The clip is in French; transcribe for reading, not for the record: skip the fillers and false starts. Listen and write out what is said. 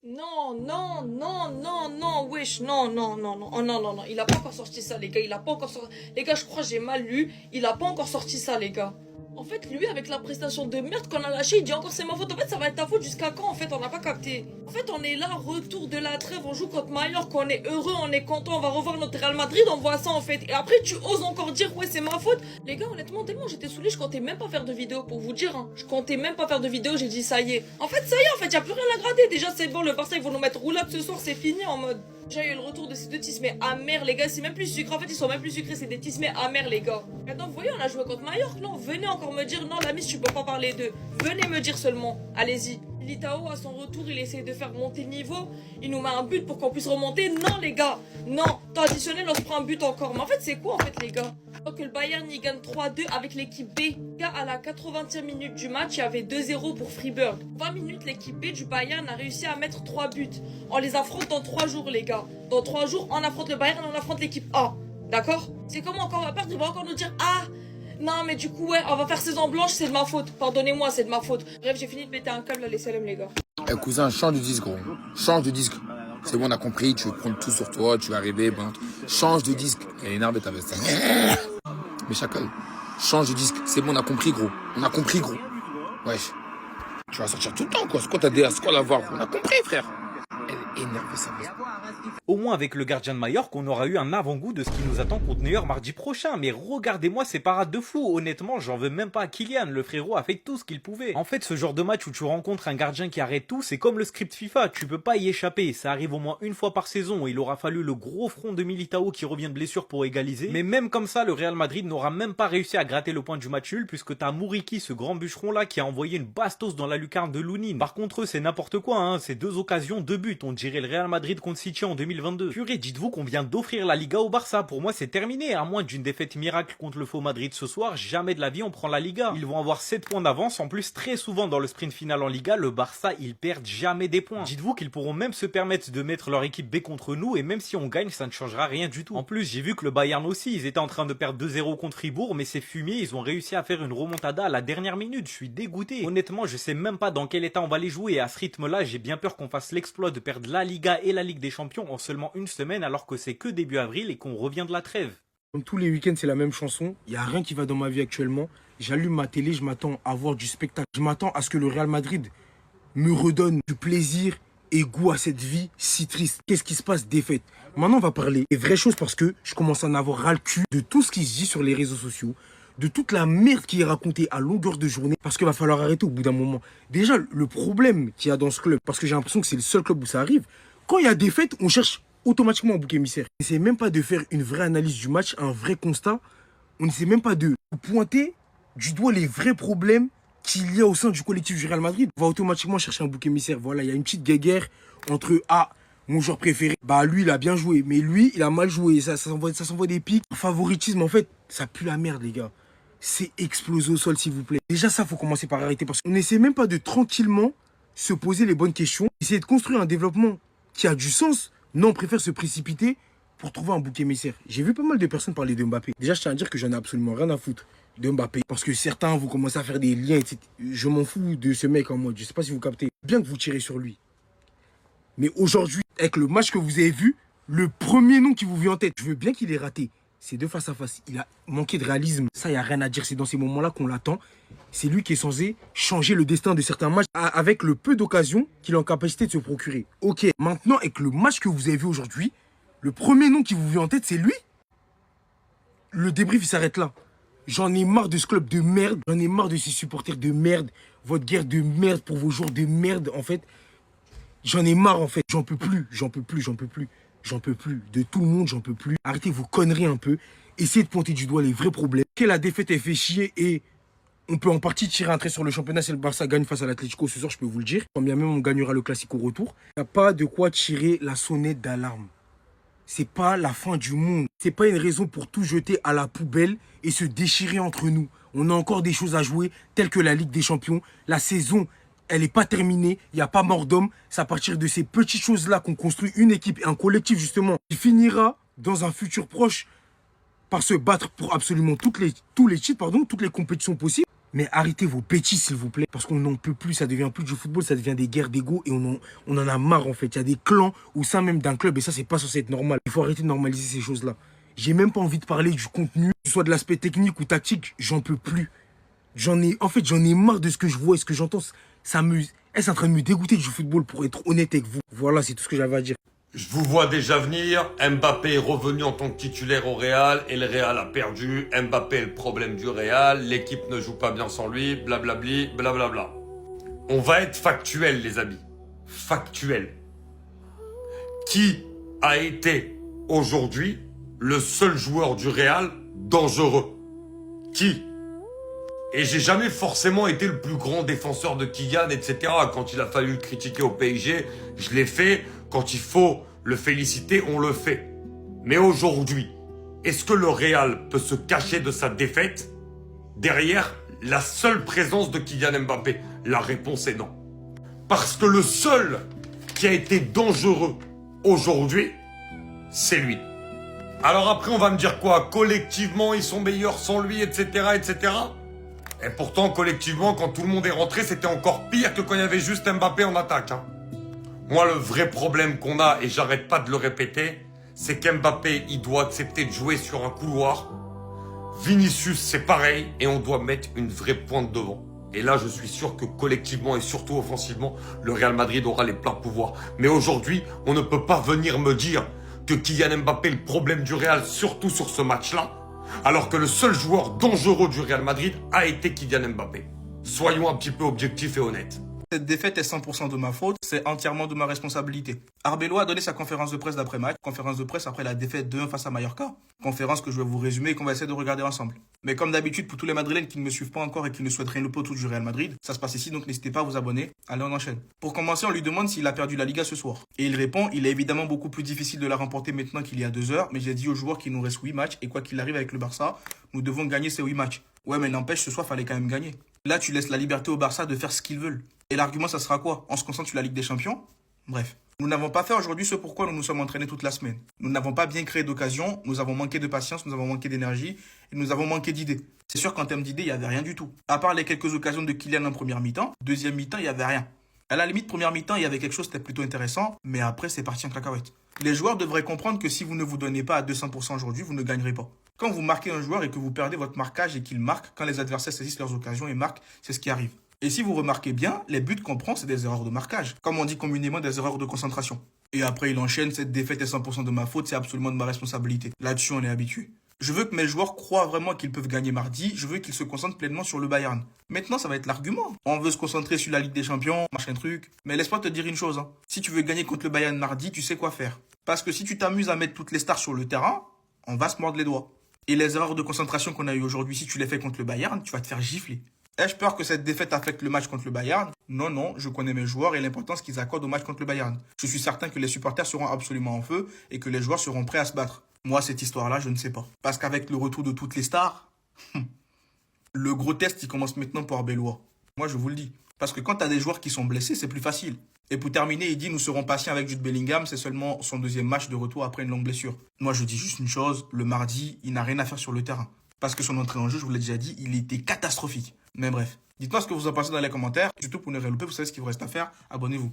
Non, non, non, non, non, wesh, non, non, non, non, oh, non, non, non, il a pas encore sorti ça, les gars, il a pas encore sorti. Les gars, je crois que j'ai mal lu, il a pas encore sorti ça, les gars. En fait, lui, avec la prestation de merde qu'on a lâchée, il dit encore c'est ma faute. En fait, ça va être ta faute jusqu'à quand? En fait, on n'a pas capté. En fait, on est là, retour de la trêve, on joue contre Mallorca, on est heureux, on est content, on va revoir notre Real Madrid, on voit ça en fait. Et après, tu oses encore dire ouais, c'est ma faute. Les gars, honnêtement, tellement j'étais saoulé, je comptais même pas faire de vidéo pour vous dire. Hein. Je comptais même pas faire de vidéo, j'ai dit ça y est. En fait, ça y est, en fait, y a plus rien à gratter. Déjà, c'est bon, le Barça, ils vont nous mettre roulade ce soir, c'est fini en mode. Déjà, il y a eu le retour de ces deux tismés amers, les gars. C'est même plus sucré. En fait, ils sont même plus sucrés. C'est des tismés amers, les gars. Maintenant, vous voyez, on a joué contre Mallorca. Non, venez encore me dire. Non, la Miss, tu peux pas parler d'eux. Venez me dire seulement. Allez-y. Litao, à son retour, il essaie de faire monter le niveau. Il nous met un but pour qu'on puisse remonter. Non, les gars. Non. Temps additionnel, on se prend un but encore. Mais en fait, c'est quoi, en fait, les gars? Donc, le Bayern, il gagne 3-2 avec l'équipe B. Car à la 80e minute du match, il y avait 2-0 pour Freiburg. 20 minutes, l'équipe B du Bayern a réussi à mettre 3 buts. On les affronte dans 3 jours, les gars. Dans 3 jours, on affronte le Bayern, on affronte l'équipe A. D'accord? C'est comment encore on va perdre? Ils vont encore nous dire ah, non, mais du coup, ouais, on va faire saison blanche, c'est de ma faute. Pardonnez-moi, c'est de ma faute. Bref, j'ai fini de péter un câble à l'SLM, les gars. Eh cousin, change de disque, gros. Change de disque. C'est bon, on a compris, tu veux prendre tout sur toi, tu vas arriver, bon. Change de disque. Elle est énervée ta veste. Mais chacal, change de disque. C'est bon, on a compris, gros. On a compris, gros. Wesh. Tu vas sortir tout le temps, quoi. C'est quoi ta DA? C'est quoi la voir? On a compris, frère. Elle est énervée, sa veste. Au moins avec le gardien de Mallorca, on aura eu un avant-goût de ce qui nous attend contre Neuer mardi prochain. Mais regardez-moi ces parades de fou. Honnêtement, j'en veux même pas à Kylian. Le frérot a fait tout ce qu'il pouvait. En fait, ce genre de match où tu rencontres un gardien qui arrête tout, c'est comme le script FIFA. Tu peux pas y échapper. Ça arrive au moins une fois par saison. Il aura fallu le gros front de Militao qui revient de blessure pour égaliser. Mais même comme ça, le Real Madrid n'aura même pas réussi à gratter le point du match nul puisque t'as Mouriki, ce grand bûcheron là, qui a envoyé une bastos dans la lucarne de Lounine. Par contre, eux, c'est n'importe quoi. Hein. C'est 2 occasions, 2 buts. On dirait le Real Madrid contre City en 2022. Purée, dites-vous qu'on vient d'offrir la Liga au Barça. Pour moi, c'est terminé. À moins d'une défaite miracle contre le faux Madrid ce soir, jamais de la vie on prend la Liga. Ils vont avoir 7 points d'avance. En plus, très souvent dans le sprint final en Liga, le Barça, ils perdent jamais des points. Dites-vous qu'ils pourront même se permettre de mettre leur équipe B contre nous et même si on gagne, ça ne changera rien du tout. En plus, j'ai vu que le Bayern aussi, ils étaient en train de perdre 2-0 contre Fribourg, mais c'est fumier, ils ont réussi à faire une remontada à la dernière minute. Je suis dégoûté. Honnêtement, je sais même pas dans quel état on va les jouer et à ce rythme-là, j'ai bien peur qu'on fasse l'exploit de perdre la Liga et la Ligue des Champions en seulement une semaine alors que c'est que début avril et qu'on revient de la trêve. Comme tous les week-ends, c'est la même chanson. Il n'y a rien qui va dans ma vie actuellement. J'allume ma télé, je m'attends à voir du spectacle. Je m'attends à ce que le Real Madrid me redonne du plaisir et goût à cette vie si triste. Qu'est-ce qui se passe? Défaite. Maintenant, on va parler des vraies choses parce que je commence à en avoir ras le cul de tout ce qui se dit sur les réseaux sociaux, de toute la merde qui est racontée à longueur de journée parce qu'il va falloir arrêter au bout d'un moment. Déjà, le problème qu'il y a dans ce club, parce que j'ai l'impression que c'est le seul club où ça arrive, quand il y a défaite, on cherche automatiquement un bouc émissaire. On n'essaie même pas de faire une vraie analyse du match, un vrai constat. On n'essaie même pas de pointer du doigt les vrais problèmes qu'il y a au sein du collectif du Real Madrid. On va automatiquement chercher un bouc émissaire. Voilà, il y a une petite guéguerre entre mon joueur préféré, lui il a bien joué, mais lui il a mal joué. Ça s'envoie des pics. Favoritisme, en fait, ça pue la merde, les gars. C'est explosé au sol, s'il vous plaît. Déjà, ça, faut commencer par arrêter parce qu'on n'essaie même pas de tranquillement se poser les bonnes questions, essayer de construire un développement qui a du sens. Non, on préfère se précipiter pour trouver un bouc émissaire. J'ai vu pas mal de personnes parler de Mbappé. Déjà, je tiens à dire que j'en ai absolument rien à foutre de Mbappé. Parce que certains, vous commencez à faire des liens, etc. Je m'en fous de ce mec en mode. Je sais pas si vous captez. Bien que vous tirez sur lui. Mais aujourd'hui, avec le match que vous avez vu, le premier nom qui vous vient en tête, je veux bien qu'il ait raté. C'est 2 face à face. Il a manqué de réalisme. Ça, il n'y a rien à dire. C'est dans ces moments-là qu'on l'attend. C'est lui qui est censé changer le destin de certains matchs avec le peu d'occasions qu'il est en capacité de se procurer. Ok, maintenant, avec le match que vous avez vu aujourd'hui, le premier nom qui vous vient en tête, c'est lui. Le débrief, il s'arrête là. J'en ai marre de ce club de merde. J'en ai marre de ces supporters de merde. Votre guerre de merde pour vos joueurs de merde, en fait. J'en ai marre, en fait. J'en peux plus. J'en peux plus. J'en peux plus. J'en peux plus. De tout le monde, j'en peux plus. Arrêtez vos conneries un peu. Essayez de pointer du doigt les vrais problèmes. Que la défaite, elle fait chier et on peut en partie tirer un trait sur le championnat si le Barça gagne face à l'Atlético ce soir, je peux vous le dire. Quand bien même on gagnera le Classico au retour. Il n'y a pas de quoi tirer la sonnette d'alarme. C'est pas la fin du monde. C'est pas une raison pour tout jeter à la poubelle et se déchirer entre nous. On a encore des choses à jouer, telles que la Ligue des Champions. La saison, elle n'est pas terminée. Il n'y a pas mort d'homme. C'est à partir de ces petites choses-là qu'on construit une équipe et un collectif, justement, qui finira dans un futur proche par se battre pour absolument tous les titres, toutes les compétitions possibles. Mais arrêtez vos bêtises, s'il vous plaît. Parce qu'on n'en peut plus. Ça devient plus du football, ça devient des guerres d'ego. Et on en a marre, en fait. Il y a des clans au sein même d'un club. Et ça, c'est pas censé être normal. Il faut arrêter de normaliser ces choses-là. J'ai même pas envie de parler du contenu, que ce soit de l'aspect technique ou tactique. J'en peux plus. J'en ai marre de ce que je vois et ce que j'entends. Ça me... C'est en train de me dégoûter du football, pour être honnête avec vous. Voilà, c'est tout ce que j'avais à dire. Je vous vois déjà venir, Mbappé est revenu en tant que titulaire au Real et le Real a perdu. Mbappé est le problème du Real, l'équipe ne joue pas bien sans lui, blablabli, blablabla. On va être factuel les amis, factuel. Qui a été aujourd'hui le seul joueur du Real dangereux? Qui? Et j'ai jamais forcément été le plus grand défenseur de Kylian, etc. Quand il a fallu le critiquer au PSG, je l'ai fait. Quand il faut le féliciter, on le fait. Mais aujourd'hui, est-ce que le Real peut se cacher de sa défaite derrière la seule présence de Kylian Mbappé? La réponse est non. Parce que le seul qui a été dangereux aujourd'hui, c'est lui. Alors après, on va me dire quoi? Collectivement, ils sont meilleurs sans lui, etc., etc. Et pourtant, collectivement, quand tout le monde est rentré, c'était encore pire que quand il y avait juste Mbappé en attaque. Hein. Moi, le vrai problème qu'on a, et j'arrête pas de le répéter, c'est qu'Mbappé, il doit accepter de jouer sur un couloir. Vinicius, c'est pareil, et on doit mettre une vraie pointe devant. Et là, je suis sûr que collectivement et surtout offensivement, le Real Madrid aura les pleins pouvoirs. Mais aujourd'hui, on ne peut pas venir me dire que Kylian Mbappé est le problème du Real, surtout sur ce match-là, alors que le seul joueur dangereux du Real Madrid a été Kylian Mbappé. Soyons un petit peu objectifs et honnêtes. Cette défaite est 100% de ma faute, c'est entièrement de ma responsabilité. Arbeloa a donné sa conférence de presse d'après-match, conférence de presse après la défaite 2-1 face à Mallorca, conférence que je vais vous résumer et qu'on va essayer de regarder ensemble. Mais comme d'habitude, pour tous les Madrilènes qui ne me suivent pas encore et qui ne souhaitent rien le poteau du Real Madrid, ça se passe ici, donc n'hésitez pas à vous abonner. Allez, on enchaîne. Pour commencer, on lui demande s'il a perdu la Liga ce soir. Et il répond, il est évidemment beaucoup plus difficile de la remporter maintenant qu'il y a 2 heures, mais j'ai dit aux joueurs qu'il nous reste 8 matchs, et quoi qu'il arrive avec le Barça, nous devons gagner ces 8 matchs. Ouais, mais n'empêche, ce soir, fallait quand même gagner. Là, tu laisses la liberté au Barça de faire ce qu'ils veulent. Et l'argument, ça sera quoi? On se concentre sur la Ligue des Champions? Bref. Nous n'avons pas fait aujourd'hui ce pourquoi nous nous sommes entraînés toute la semaine. Nous n'avons pas bien créé d'occasion, nous avons manqué de patience, nous avons manqué d'énergie et nous avons manqué d'idées. C'est sûr qu'en termes d'idées, il n'y avait rien du tout. À part les quelques occasions de Kylian en première mi-temps, deuxième mi-temps, il n'y avait rien. À la limite, première mi-temps, il y avait quelque chose, c'était plutôt intéressant, mais après, c'est parti en cacahuète. Les joueurs devraient comprendre que si vous ne vous donnez pas à 200% aujourd'hui, vous ne gagnerez pas. Quand vous marquez un joueur et que vous perdez votre marquage et qu'il marque, quand les adversaires saisissent leurs occasions et marquent, c'est ce qui arrive. Et si vous remarquez bien, les buts qu'on prend, c'est des erreurs de marquage. Comme on dit communément, des erreurs de concentration. Et après, il enchaîne, cette défaite est 100% de ma faute, c'est absolument de ma responsabilité. Là-dessus, on est habitué. Je veux que mes joueurs croient vraiment qu'ils peuvent gagner mardi, je veux qu'ils se concentrent pleinement sur le Bayern. Maintenant, ça va être l'argument. On veut se concentrer sur la Ligue des Champions, machin truc. Mais laisse-moi te dire une chose, hein. Si tu veux gagner contre le Bayern mardi, tu sais quoi faire. Parce que si tu t'amuses à mettre toutes les stars sur le terrain, on va se mordre les doigts. Et les erreurs de concentration qu'on a eues aujourd'hui, si tu les fais contre le Bayern, tu vas te faire gifler. Ai-je peur que cette défaite affecte le match contre le Bayern? Non, non, je connais mes joueurs et l'importance qu'ils accordent au match contre le Bayern. Je suis certain que les supporters seront absolument en feu et que les joueurs seront prêts à se battre. Moi, cette histoire-là, je ne sais pas. Parce qu'avec le retour de toutes les stars, le gros test, il commence maintenant pour Arbeloa. Moi, je vous le dis. Parce que quand tu as des joueurs qui sont blessés, c'est plus facile. Et pour terminer, il dit nous serons patients avec Jude Bellingham, c'est seulement son deuxième match de retour après une longue blessure. Moi, je dis juste une chose, le mardi, il n'a rien à faire sur le terrain. Parce que son entrée en jeu, je vous l'ai déjà dit, il était catastrophique. Mais bref, dites-moi ce que vous en pensez dans les commentaires. Surtout pour ne rien louper, vous savez ce qu'il vous reste à faire, abonnez-vous.